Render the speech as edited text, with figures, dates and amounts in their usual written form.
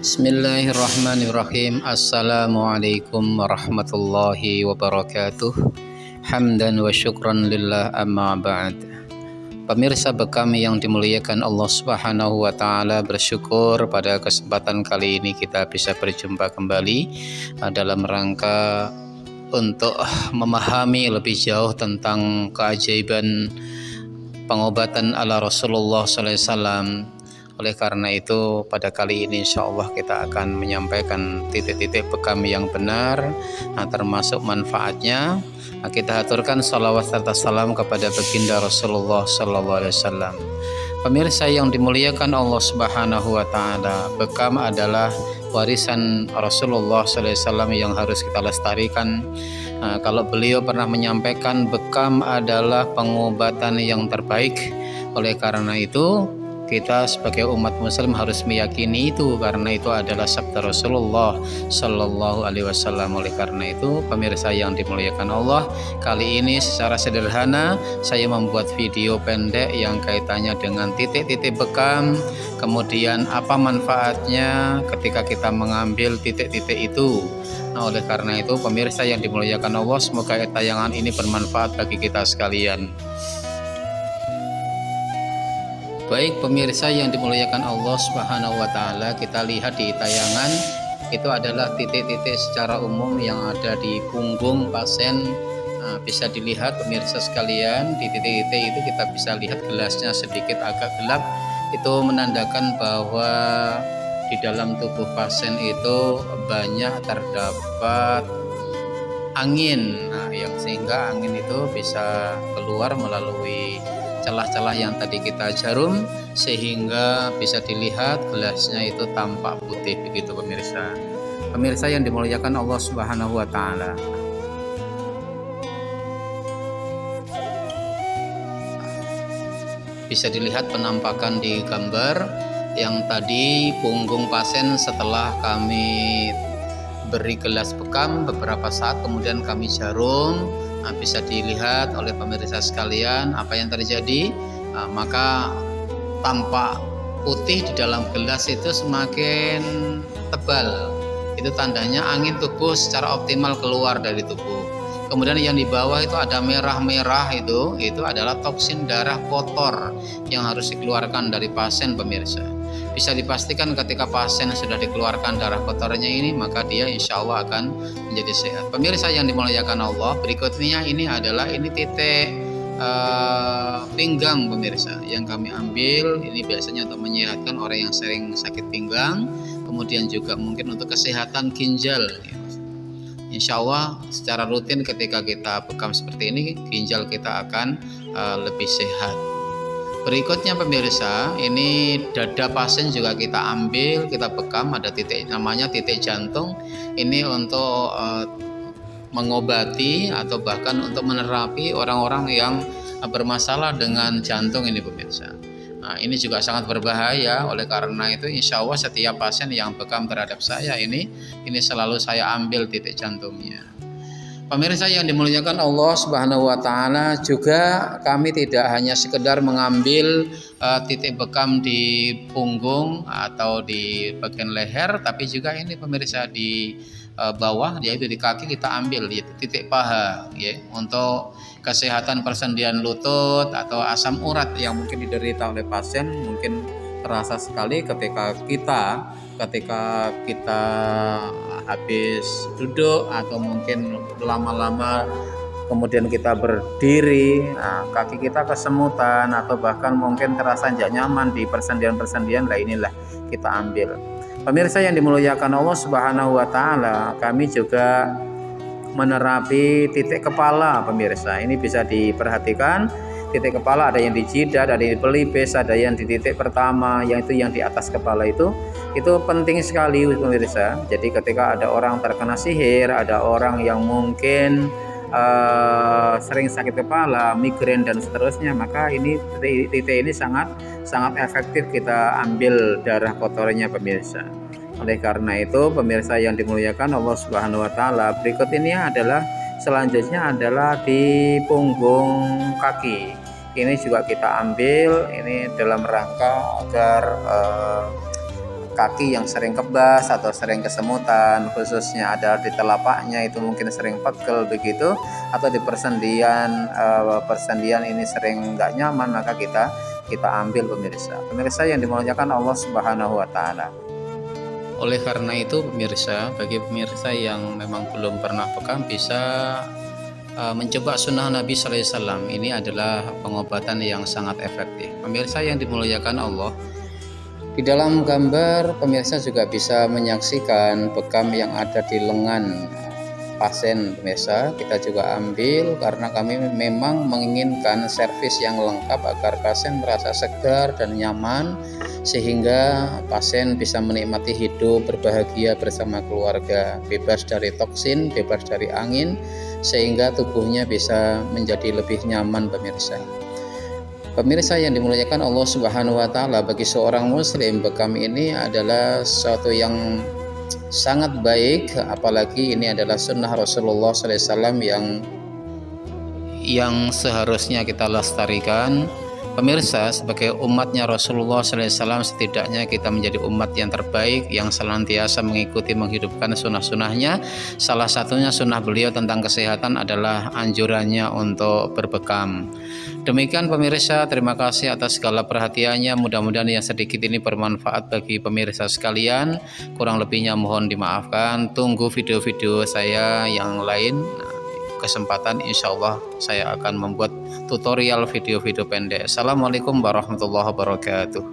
Bismillahirrahmanirrahim. Assalamualaikum warahmatullahi wabarakatuh. Hamdan wa syukran lillah, amma ba'd. Pemirsa Bekam yang dimuliakan Allah Subhanahu wa taala, bersyukur pada kesempatan kali ini kita bisa berjumpa kembali dalam rangka untuk memahami lebih jauh tentang keajaiban pengobatan ala Rasulullah sallallahu alaihi wasallam. Oleh karena itu, pada kali ini insya Allah kita akan menyampaikan titik-titik Bekam yang benar, termasuk manfaatnya. Kita aturkan salawat serta salam kepada baginda Rasulullah sallallahu alaihi wasallam. Pemirsa yang dimuliakan Allah Subhanahu wa taala, Bekam adalah warisan Rasulullah sallallahu alaihi wasallam yang harus kita lestarikan. Kalau beliau pernah menyampaikan, Bekam adalah pengobatan yang terbaik. Oleh karena itu, kita sebagai umat muslim harus meyakini itu, karena itu adalah sabda Rasulullah sallallahu alaihi wasallam. Oleh karena itu, pemirsa yang dimuliakan Allah, kali ini secara sederhana saya membuat video pendek yang kaitannya dengan titik-titik Bekam, kemudian apa manfaatnya ketika kita mengambil titik-titik itu. Oleh karena itu, pemirsa yang dimuliakan Allah, semoga tayangan ini bermanfaat bagi kita sekalian. Baik pemirsa yang dimuliakan Allah Subhanahu wa taala, kita lihat di tayangan itu adalah titik-titik secara umum yang ada di punggung pasien. Bisa dilihat pemirsa sekalian, di titik-titik itu kita bisa lihat gelasnya sedikit agak gelap. Itu menandakan bahwa di dalam tubuh pasien itu banyak terdapat angin, yang sehingga angin itu bisa keluar melalui celah-celah yang tadi kita jarum, sehingga bisa dilihat gelasnya itu tampak putih begitu pemirsa. Pemirsa yang dimuliakan Allah Subhanahu wa taala. Bisa dilihat penampakan di gambar yang tadi punggung pasien setelah kami beri gelas Bekam beberapa saat kemudian kami jarum. Bisa dilihat oleh pemirsa sekalian apa yang terjadi, maka tampak putih di dalam gelas itu semakin tebal. Itu tandanya angin tubuh secara optimal keluar dari tubuh. Kemudian yang di bawah itu ada merah-merah, itu adalah toksin darah kotor yang harus dikeluarkan dari pasien pemirsa. Bisa dipastikan ketika pasien sudah dikeluarkan darah kotornya ini, maka dia insya Allah akan menjadi sehat. Pemirsa yang dimuliakan Allah, berikutnya ini adalah titik pinggang pemirsa yang kami ambil. Ini biasanya untuk menyehatkan orang yang sering sakit pinggang, kemudian juga mungkin untuk kesehatan ginjal. Insya Allah secara rutin ketika kita Bekam seperti ini, ginjal kita akan lebih sehat. Berikutnya pemirsa, ini dada pasien juga kita ambil, kita Bekam, ada titik namanya titik jantung. Ini untuk mengobati atau bahkan untuk menerapi orang-orang yang bermasalah dengan jantung ini pemirsa. Ini juga sangat berbahaya. Oleh karena itu insya Allah setiap pasien yang Bekam terhadap saya ini selalu saya ambil titik jantungnya. Pemirsa yang dimuliakan Allah Subhanahu wa taala, juga kami tidak hanya sekedar mengambil titik Bekam di punggung atau di bagian leher, tapi juga ini pemirsa di bawah, yaitu di kaki kita ambil, yaitu titik paha, ya, untuk kesehatan persendian lutut atau asam urat yang mungkin diderita oleh pasien. Mungkin terasa sekali ketika kita habis duduk atau mungkin lama-lama kemudian kita berdiri, kaki kita kesemutan atau bahkan mungkin terasa tidak nyaman di persendian-persendian, inilah kita ambil. Pemirsa yang dimuliakan Allah Subhanahu wa taala, kami juga menerapi titik kepala pemirsa. Ini bisa diperhatikan, titik kepala ada yang di jidat, ada yang di pelipis, ada yang di titik pertama, yang di atas kepala itu penting sekali pemirsa. Jadi ketika ada orang terkena sihir, ada orang yang mungkin sering sakit kepala, migrain dan seterusnya, maka titik ini sangat efektif kita ambil darah kotornya pemirsa. Oleh karena itu pemirsa yang dimuliakan Allah Subhanahu wa taala, berikut ini selanjutnya adalah di punggung kaki. Ini juga kita ambil, ini dalam rangka agar kaki yang sering kebas atau sering kesemutan, khususnya ada di telapaknya itu mungkin sering pegel begitu, atau di persendian ini sering nggak nyaman, maka kita ambil pemirsa yang dimuliakan Allah Subhanahu wa taala. Oleh karena itu pemirsa, bagi pemirsa yang memang belum pernah bekam bisa mencoba sunnah Nabi Sallallahu Alaihi Wasallam. Ini adalah pengobatan yang sangat efektif. Pemirsa yang dimuliakan Allah, di dalam gambar pemirsa juga bisa menyaksikan bekam yang ada di lengan pasien. Pemirsa, kita juga ambil karena kami memang menginginkan servis yang lengkap agar pasien merasa segar dan nyaman, sehingga pasien bisa menikmati hidup berbahagia bersama keluarga, bebas dari toksin, bebas dari angin, sehingga tubuhnya bisa menjadi lebih nyaman. Pemirsa yang dimuliakan Allah Subhanahu wa taala, bagi seorang muslim bekam ini adalah sesuatu yang sangat baik, apalagi ini adalah sunnah Rasulullah sallallahu alaihi wasallam yang seharusnya kita lestarikan. Pemirsa, sebagai umatnya Rasulullah sallallahu alaihi wasallam, setidaknya kita menjadi umat yang terbaik yang senantiasa mengikuti menghidupkan sunnah-sunnahnya. Salah satunya sunnah beliau tentang kesehatan adalah anjurannya untuk berbekam. Demikian pemirsa, terima kasih atas segala perhatiannya. Mudah-mudahan yang sedikit ini bermanfaat bagi pemirsa sekalian. Kurang lebihnya mohon dimaafkan. Tunggu video-video saya yang lain. Kesempatan insya Allah saya akan membuat tutorial video-video pendek. Assalamualaikum warahmatullahi wabarakatuh.